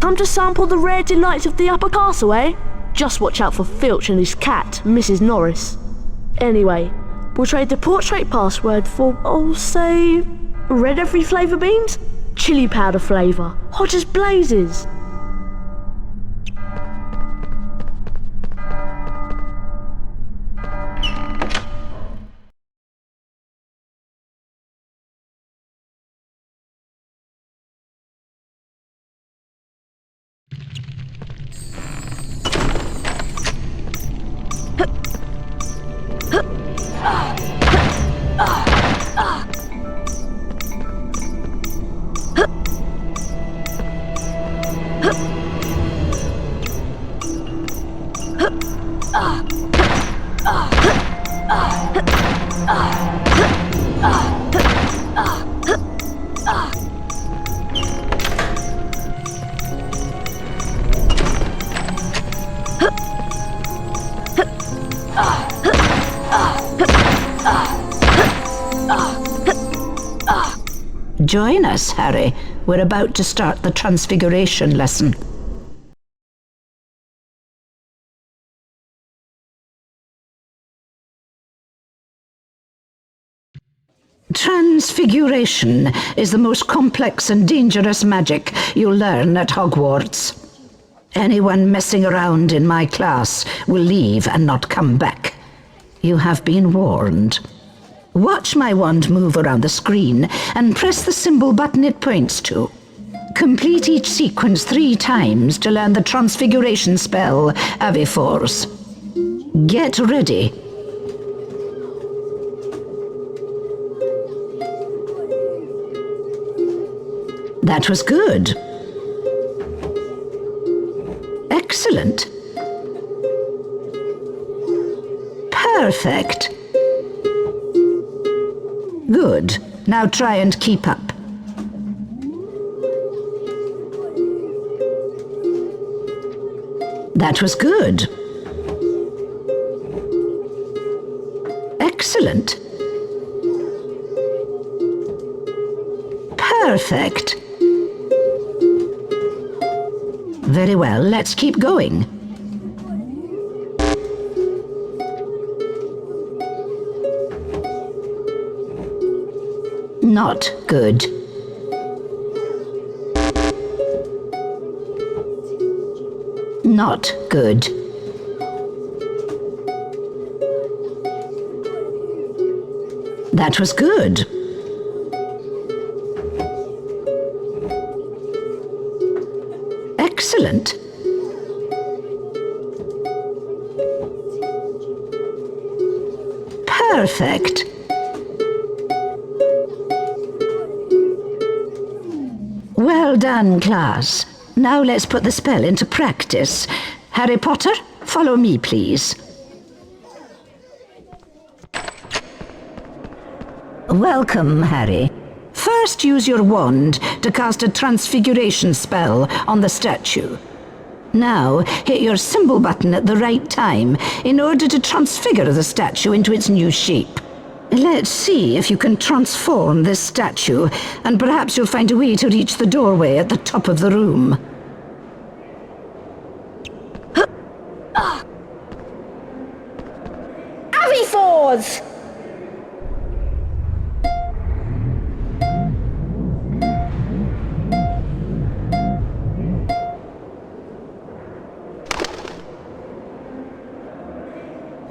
Come to sample the rare delights of the upper castle, eh? Just watch out for Filch and his cat, Mrs. Norris. Anyway, we'll trade the portrait password for, I'll say, red every flavour beans? Chili powder flavour, hot as blazes. Join us, Harry. We're about to start the Transfiguration lesson. Transfiguration is the most complex and dangerous magic you'll learn at Hogwarts. Anyone messing around in my class will leave and not come back. You have been warned. Watch my wand move around the screen and press the symbol button it points to. Complete each sequence 3 times to learn the Transfiguration spell, Aviforce. Get ready. That was good. Excellent. Perfect. Good. Now try and keep up. That was good. Excellent. Perfect. Very well, let's keep going. Not good. Not good. That was good. Excellent. Perfect. Well done, class. Now let's put the spell into practice. Harry Potter, follow me, please. Welcome, Harry. First, use your wand to cast a transfiguration spell on the statue. Now, hit your symbol button at the right time in order to transfigure the statue into its new shape. Let's see if you can transform this statue, and perhaps you'll find a way to reach the doorway at the top of the room. Aviforce!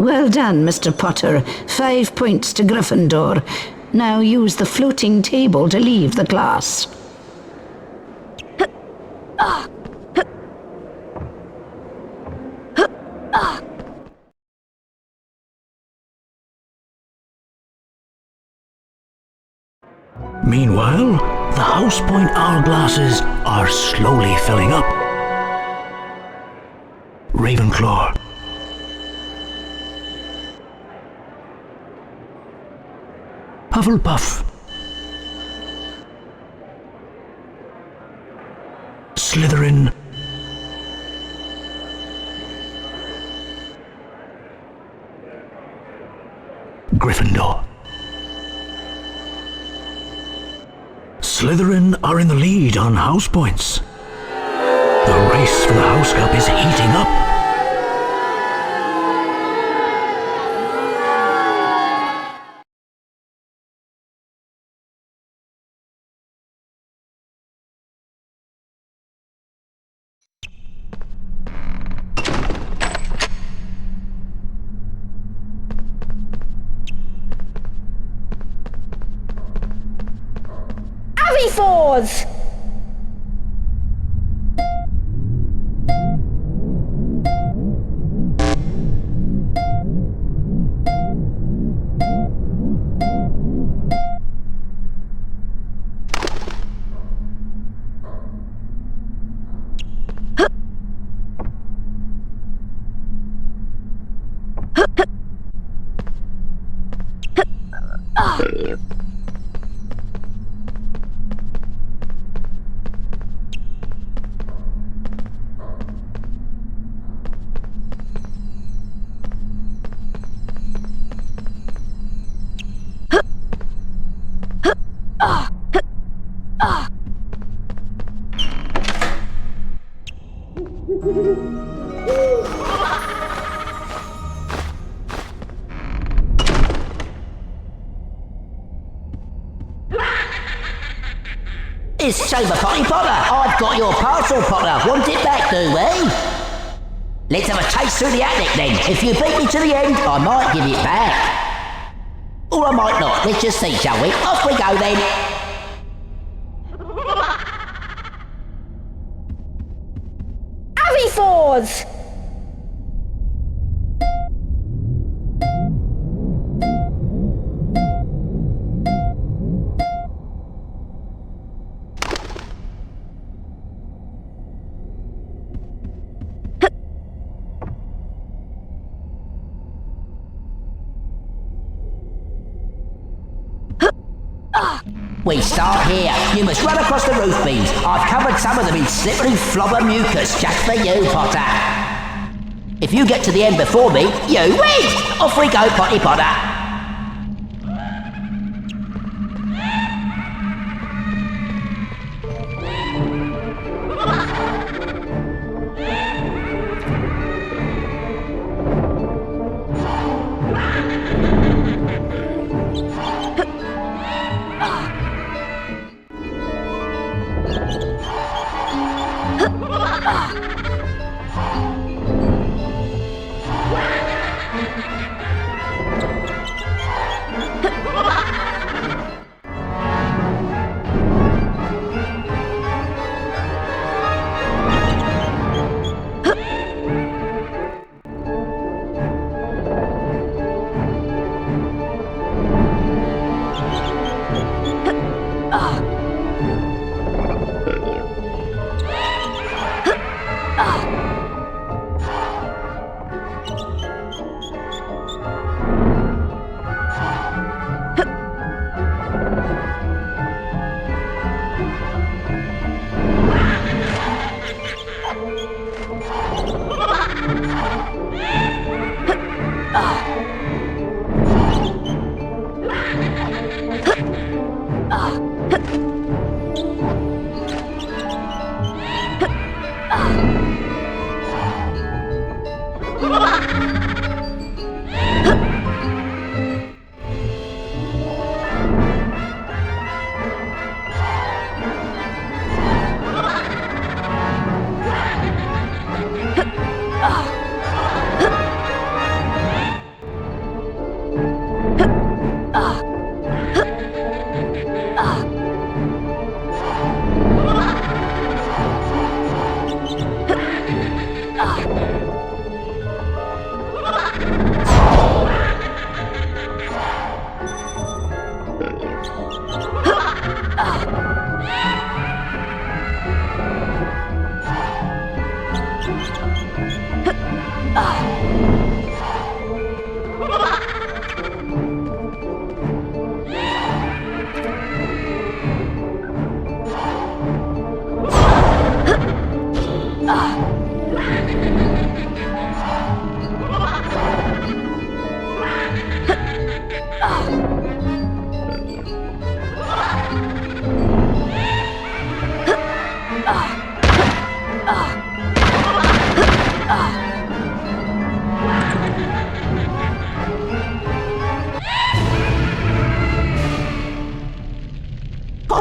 Well done, Mr. Potter. 5 points to Gryffindor. Now use the floating table to leave the class. Meanwhile, the House Point hourglasses are slowly filling up. Ravenclaw. Hufflepuff. Slytherin. Gryffindor. Slytherin are in the lead on house points. The price for the house cup is heating up. Fords! It's Chamber Potty Potter. I've got your parcel, Potter. Want it back, do we? Let's have a chase through the attic then. If you beat me to the end, I might give it back. Or I might not. Let's just see, shall we? Off we go then. Harry Fords! We start here. You must run across the roof beams. I've covered some of them in slippery flobber mucus just for you, Potter. If you get to the end before me, you win! Off we go, Potty Potter.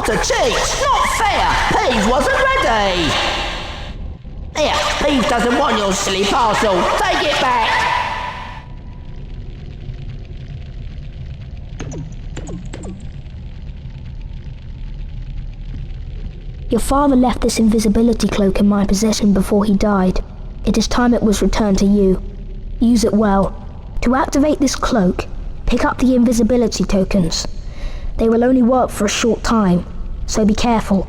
to cheat! Not fair! Peeves wasn't ready! Here, Peeves doesn't want your silly parcel. Take it back! Your father left this invisibility cloak in my possession before he died. It is time it was returned to you. Use it well. To activate this cloak, pick up the invisibility tokens. They will only work for a short time, so be careful.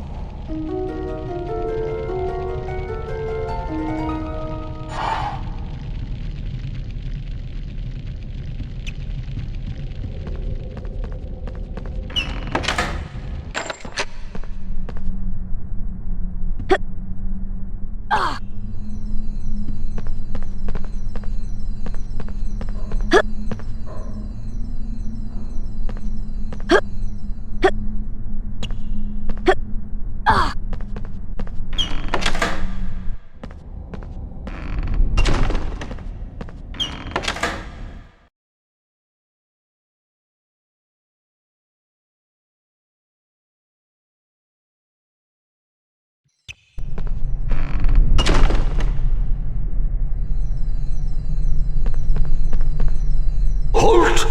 Halt!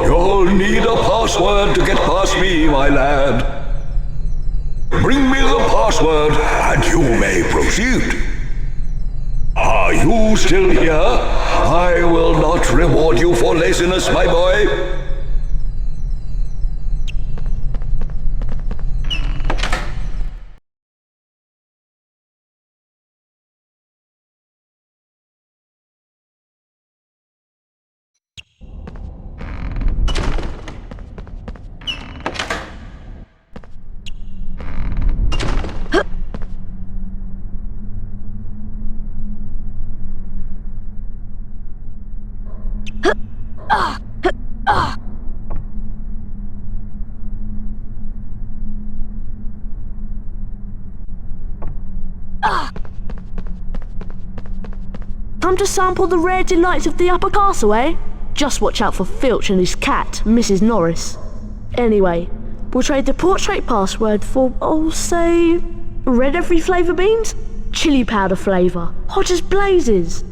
You'll need a password to get past me, my lad. Bring me the password, and you may proceed. Are you still here? I will not reward you for laziness, my boy. Time to sample the rare delights of the upper castle, eh? Just watch out for Filch and his cat, Mrs. Norris. Anyway, we'll trade the portrait password for, say, red every flavour beans? Chili powder flavour, hot as blazes.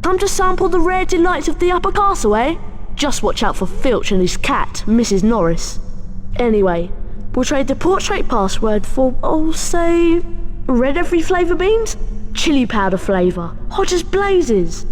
Come to sample the rare delights of the upper castle, eh? Just watch out for Filch and his cat, Mrs. Norris. Anyway, we'll trade the portrait password for, say, red every flavour beans? Chili powder flavour, hot as blazes.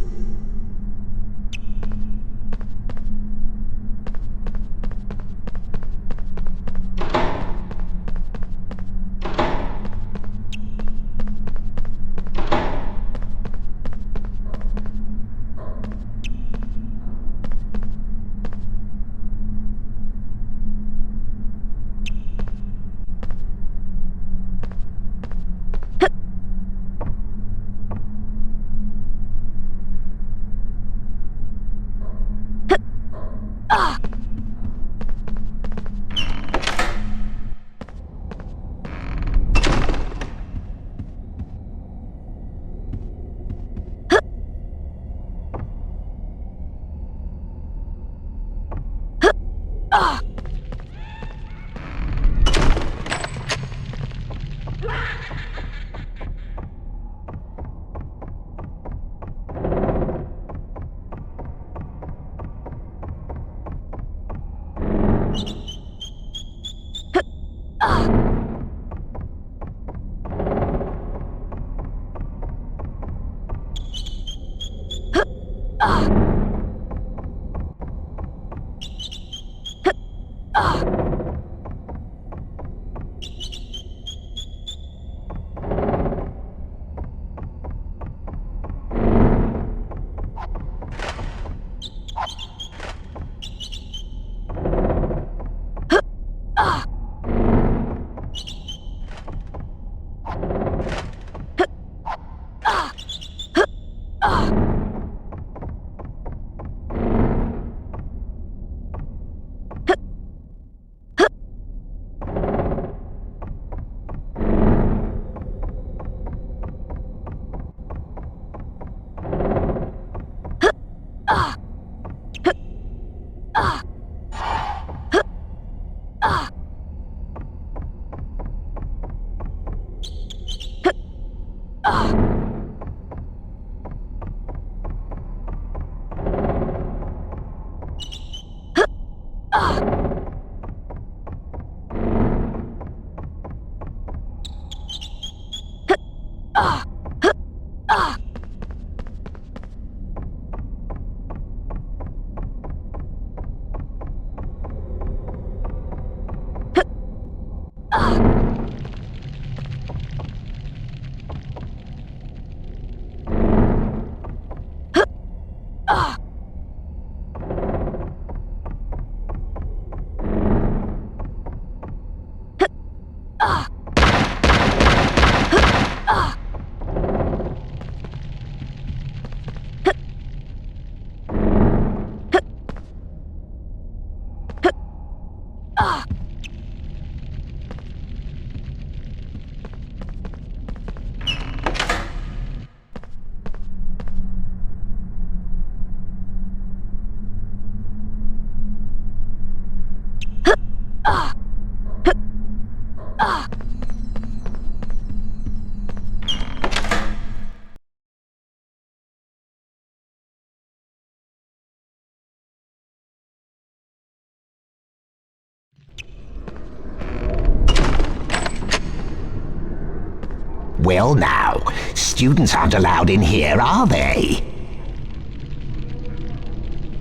Well now, students aren't allowed in here, are they?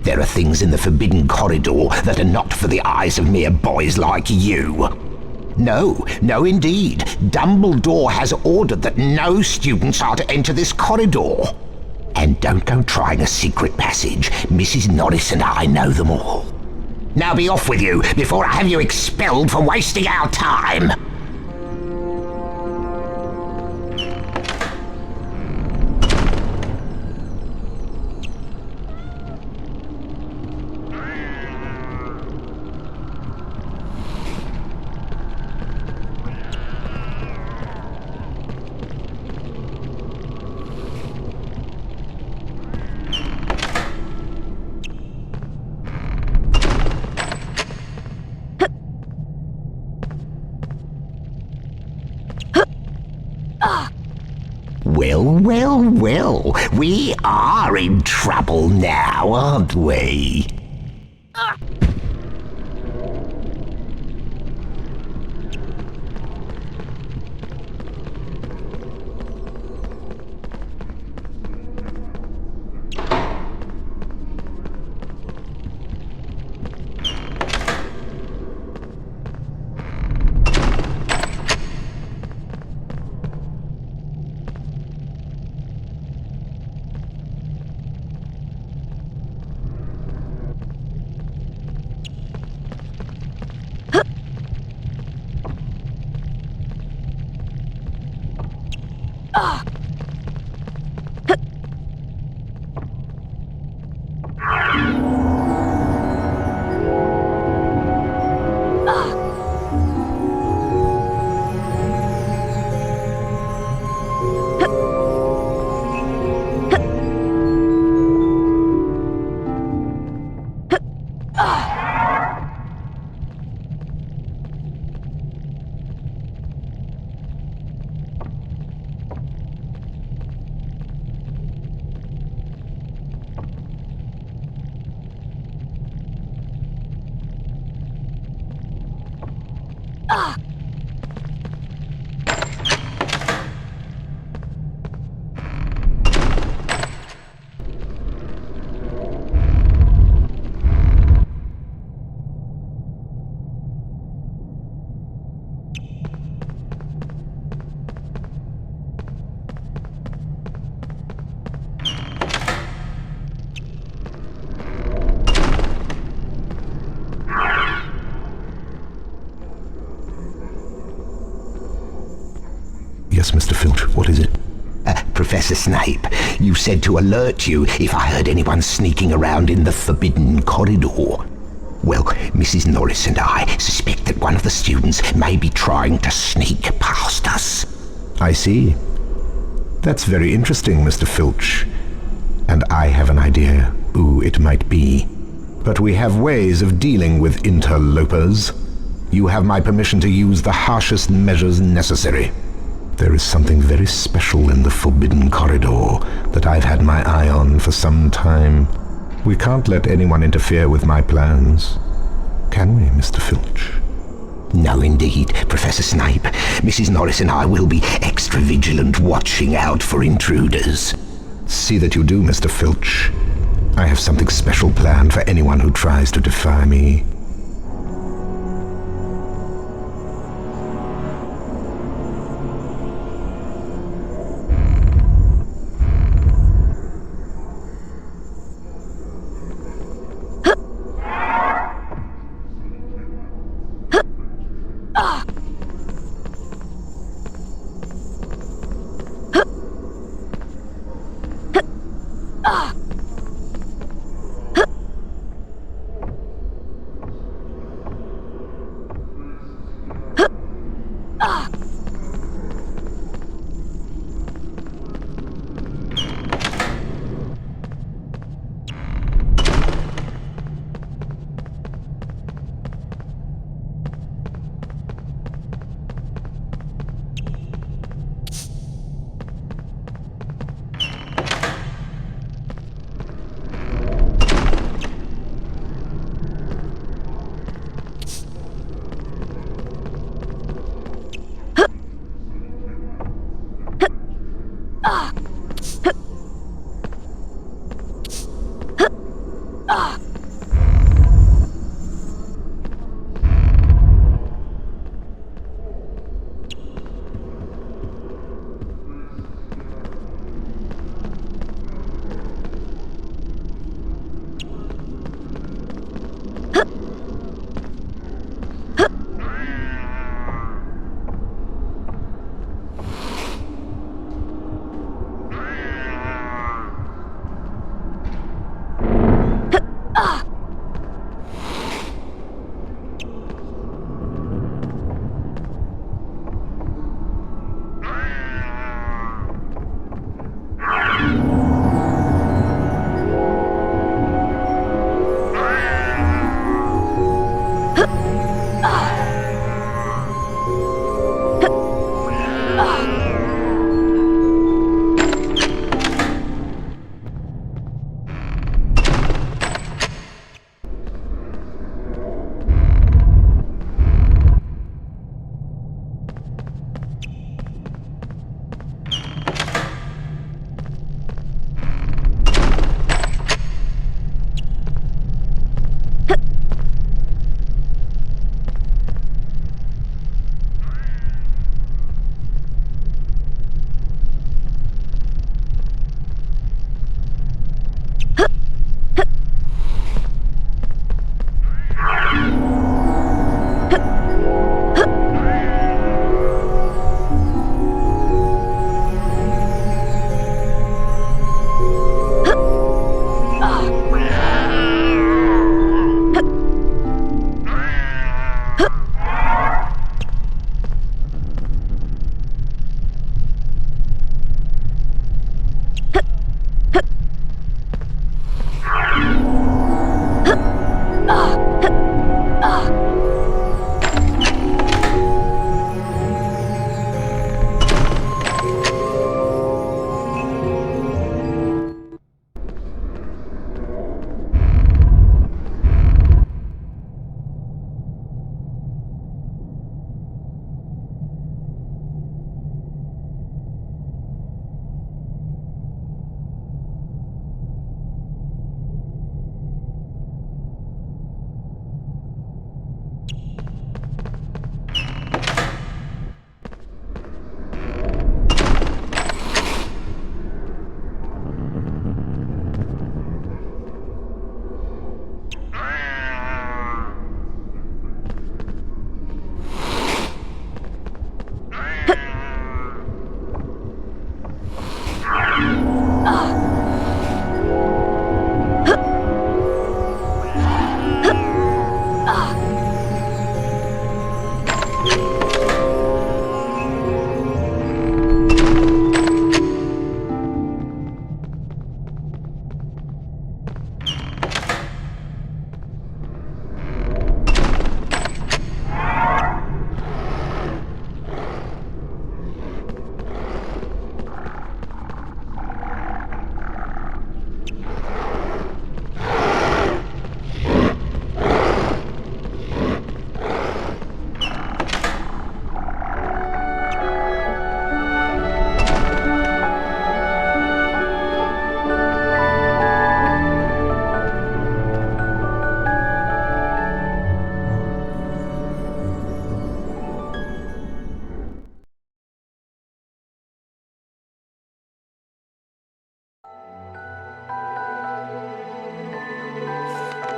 There are things in the forbidden corridor that are not for the eyes of mere boys like you. No, no indeed. Dumbledore has ordered that no students are to enter this corridor. And don't go trying a secret passage. Mrs. Norris and I know them all. Now be off with you before I have you expelled for wasting our time. Well, well, well. We are in trouble now, aren't we? Yes, Mr. Filch, what is it? Professor Snape, you said to alert you if I heard anyone sneaking around in the forbidden corridor. Well, Mrs. Norris and I suspect that one of the students may be trying to sneak past us. I see. That's very interesting, Mr. Filch. And I have an idea who it might be. But we have ways of dealing with interlopers. You have my permission to use the harshest measures necessary. There is something very special in the Forbidden Corridor that I've had my eye on for some time. We can't let anyone interfere with my plans, can we, Mr. Filch? No, indeed, Professor Snape. Mrs. Norris and I will be extra vigilant, watching out for intruders. See that you do, Mr. Filch. I have something special planned for anyone who tries to defy me.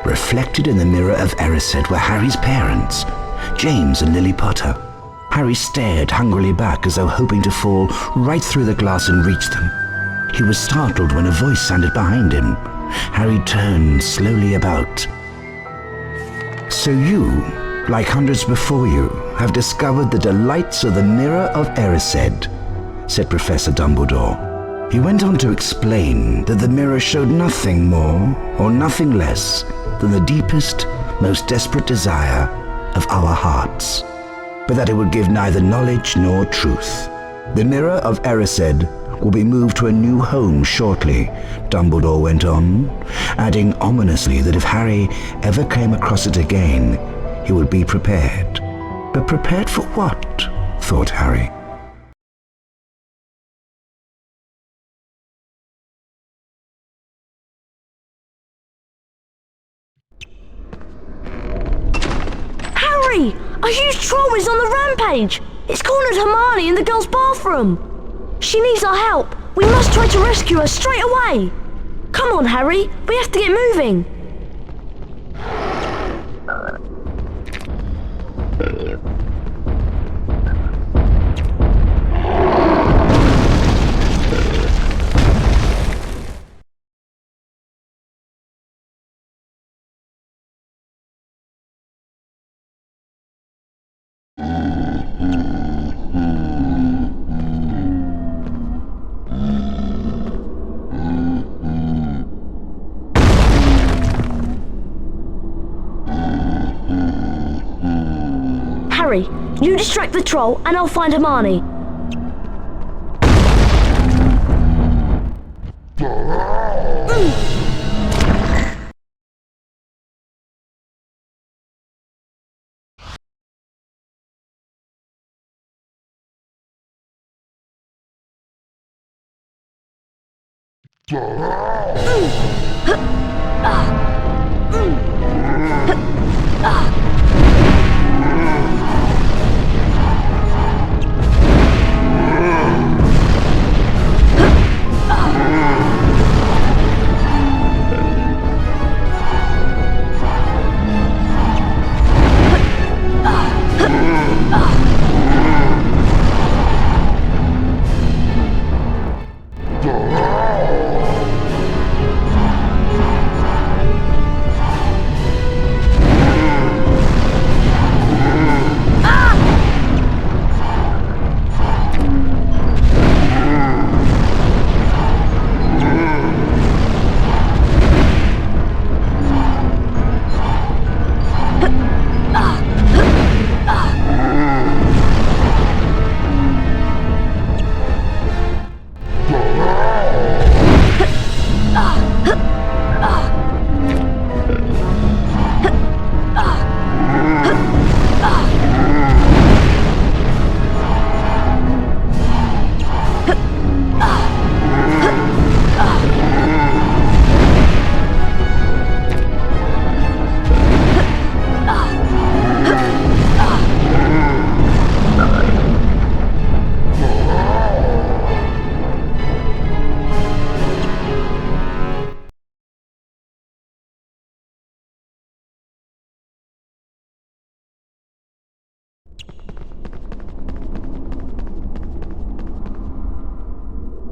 Reflected in the mirror of Erised were Harry's parents, James and Lily Potter. Harry stared hungrily back as though hoping to fall right through the glass and reach them. He was startled when a voice sounded behind him. Harry turned slowly about. So you, like hundreds before you, have discovered the delights of the mirror of Erised, said Professor Dumbledore. He went on to explain that the mirror showed nothing more or nothing less than the deepest, most desperate desire of our hearts, but that it would give neither knowledge nor truth. The mirror of Erised will be moved to a new home shortly, Dumbledore went on, adding ominously that if Harry ever came across it again, he would be prepared. But prepared for what? Thought Harry. Harry! A huge troll is on the rampage! It's cornered Hermione in the girls' bathroom! She needs our help! We must try to rescue her straight away! Come on, Harry! We have to get moving! Harry, you distract the troll and I'll find Hermione.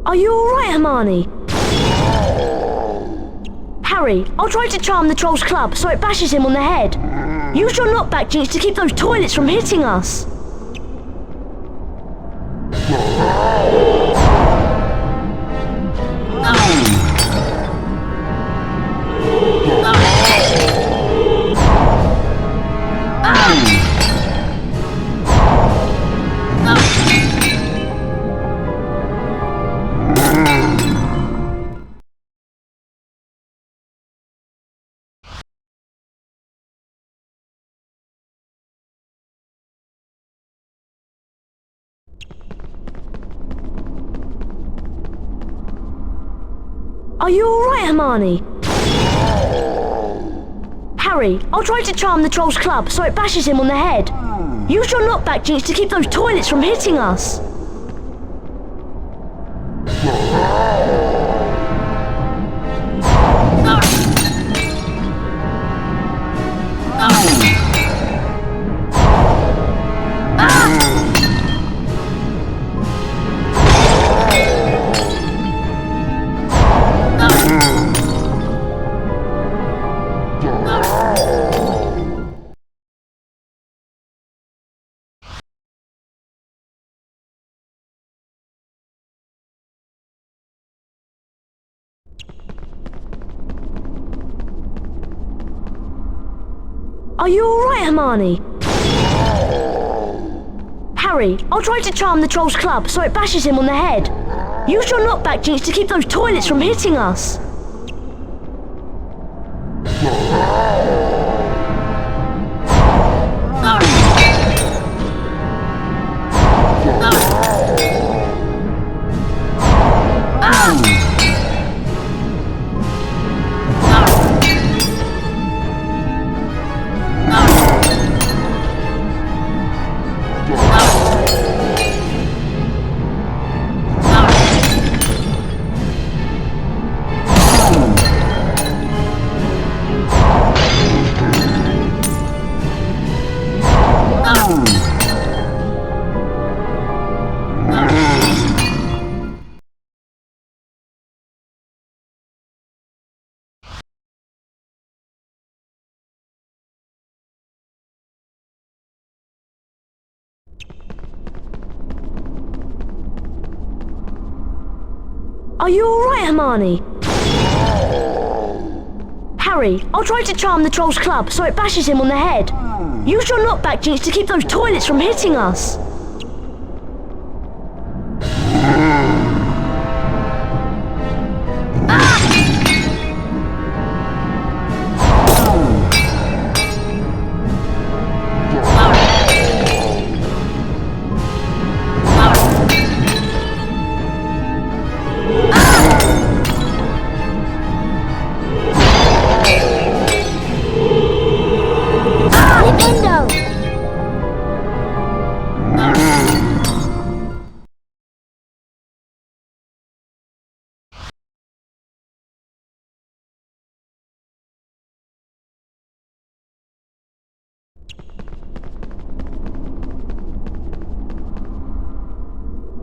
Are you alright, Hermione? Harry, I'll try to charm the troll's club so it bashes him on the head. Use your knockback jinx to keep those toilets from hitting us. Are you alright, Hermione? Harry, I'll try to charm the troll's club so it bashes him on the head. Use your knockback jinx to keep those toilets from hitting us. Are you alright, Hermione? Harry, I'll try to charm the troll's club so it bashes him on the head. Use your knockback jinx to keep those toilets from hitting us. Are you alright, Hermione? Harry, I'll try to charm the troll's club so it bashes him on the head. Use your knockback jinx to keep those toilets from hitting us.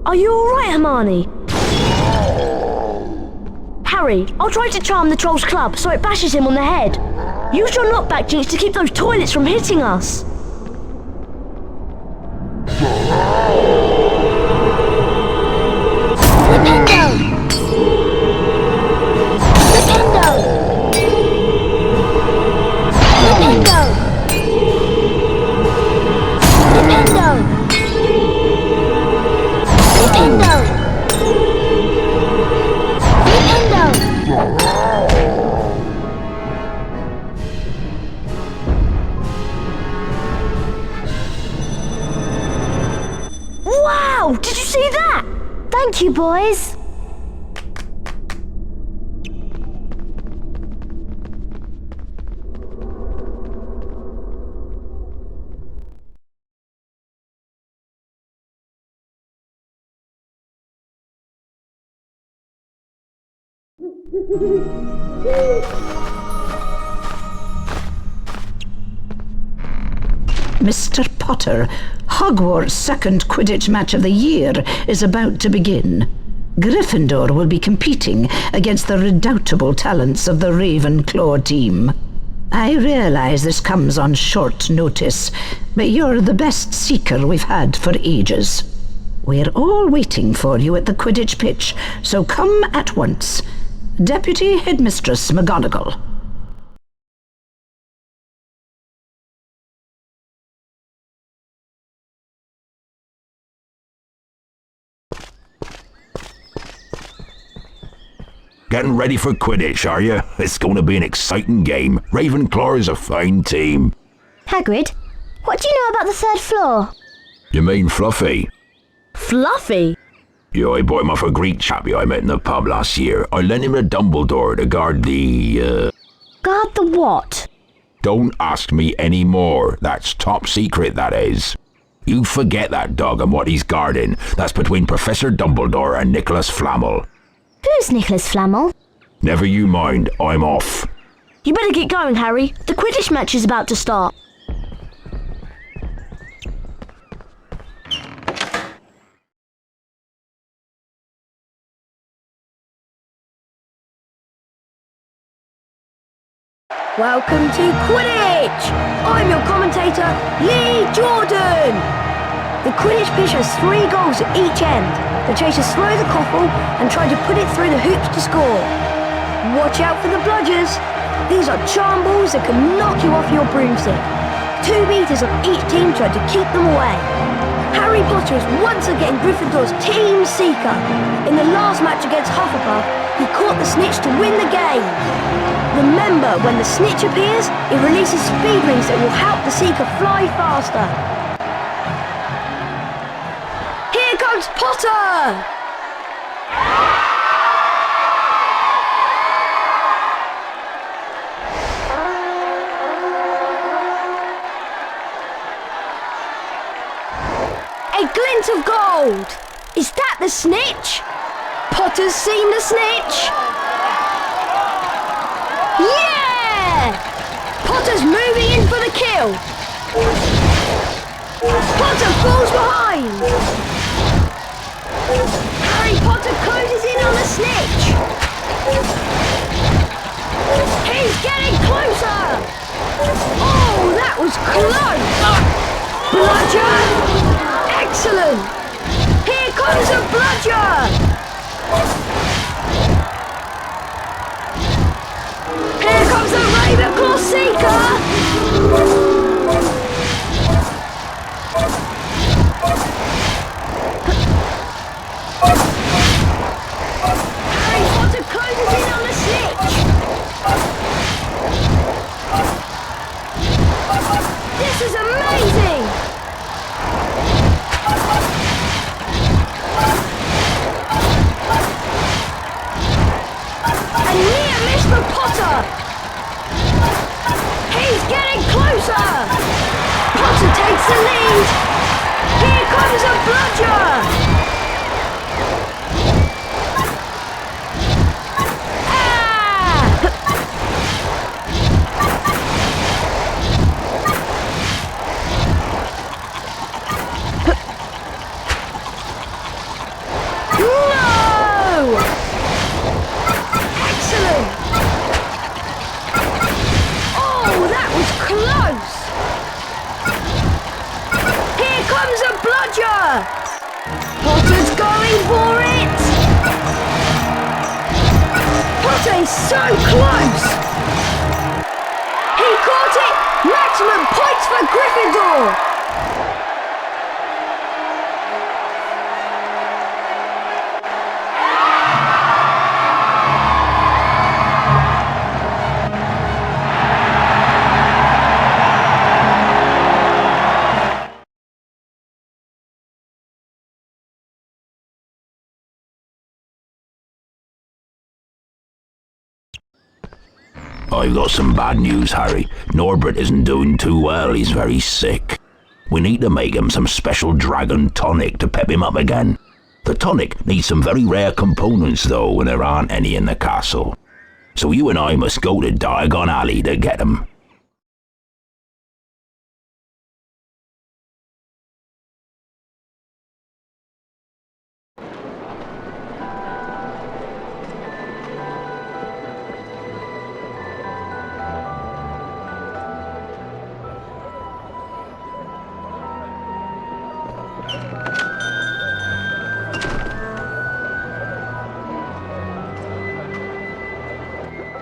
Are you alright, Hermione? Harry, I'll try to charm the troll's club so it bashes him on the head. Use your knockback jinx to keep those toilets from hitting us. Wow! Did you see that? Thank you, boys. Mr. Potter, Hogwarts' second Quidditch match of the year is about to begin. Gryffindor will be competing against the redoubtable talents of the Ravenclaw team. I realise this comes on short notice, but you're the best seeker we've had for ages. We're all waiting for you at the Quidditch pitch, so come at once. Deputy Headmistress McGonagall. Getting ready for Quidditch, are you? It's going to be an exciting game. Ravenclaw is a fine team. Hagrid, what do you know about the third floor? You mean Fluffy? Fluffy? Yeah, I bought him off a Greek chappie I met in the pub last year. I lent him to Dumbledore to guard the, Guard the what? Don't ask me any more. That's top secret, that is. You forget that dog and what he's guarding. That's between Professor Dumbledore and Nicholas Flamel. Who's Nicholas Flamel? Never you mind, I'm off. You better get going, Harry. The Quidditch match is about to start. Welcome to Quidditch! I'm your commentator, Lee Jordan! The Quidditch pitch has 3 goals at each end. The chasers throw the quaffle and try to put it through the hoops to score. Watch out for the bludgers. These are charm balls that can knock you off your broomstick. 2 meters of each team tried to keep them away. Harry Potter is once again Gryffindor's team seeker. In the last match against Hufflepuff, he caught the snitch to win the game. Remember, when the snitch appears, it releases speed rings that will help the seeker fly faster. Here comes Potter! A glint of gold! Is that the snitch? Potter's seen the snitch! Yeah! Potter's moving in for the kill! Potter falls behind! Harry Potter closes in on the snitch! He's getting closer! Oh, that was close! Bludger! Excellent! Here comes a bludger! Here comes the Ravenclaw Seeker! Harry Potter closes in on the snitch! This is amazing! A near miss for Potter! He's getting closer! Potter takes the lead! Here comes a bludger! Potter's going for it! Potter is so close! He caught it! Maximum points for Gryffindor! I've got some bad news, Harry. Norbert isn't doing too well. He's very sick. We need to make him some special dragon tonic to pep him up again. The tonic needs some very rare components, though, and there aren't any in the castle. So you and I must go to Diagon Alley to get them.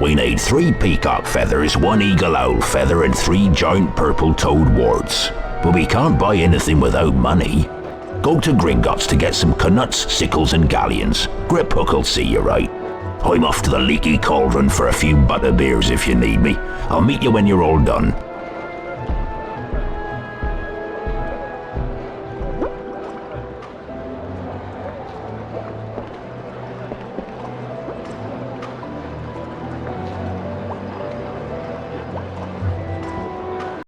We need 3 peacock feathers, 1 eagle owl feather, and 3 giant purple toad warts. But we can't buy anything without money. Go to Gringotts to get some knuts, sickles, and galleons. Griphook'll see you right. I'm off to the Leaky Cauldron for a few butterbeers if you need me. I'll meet you when you're all done.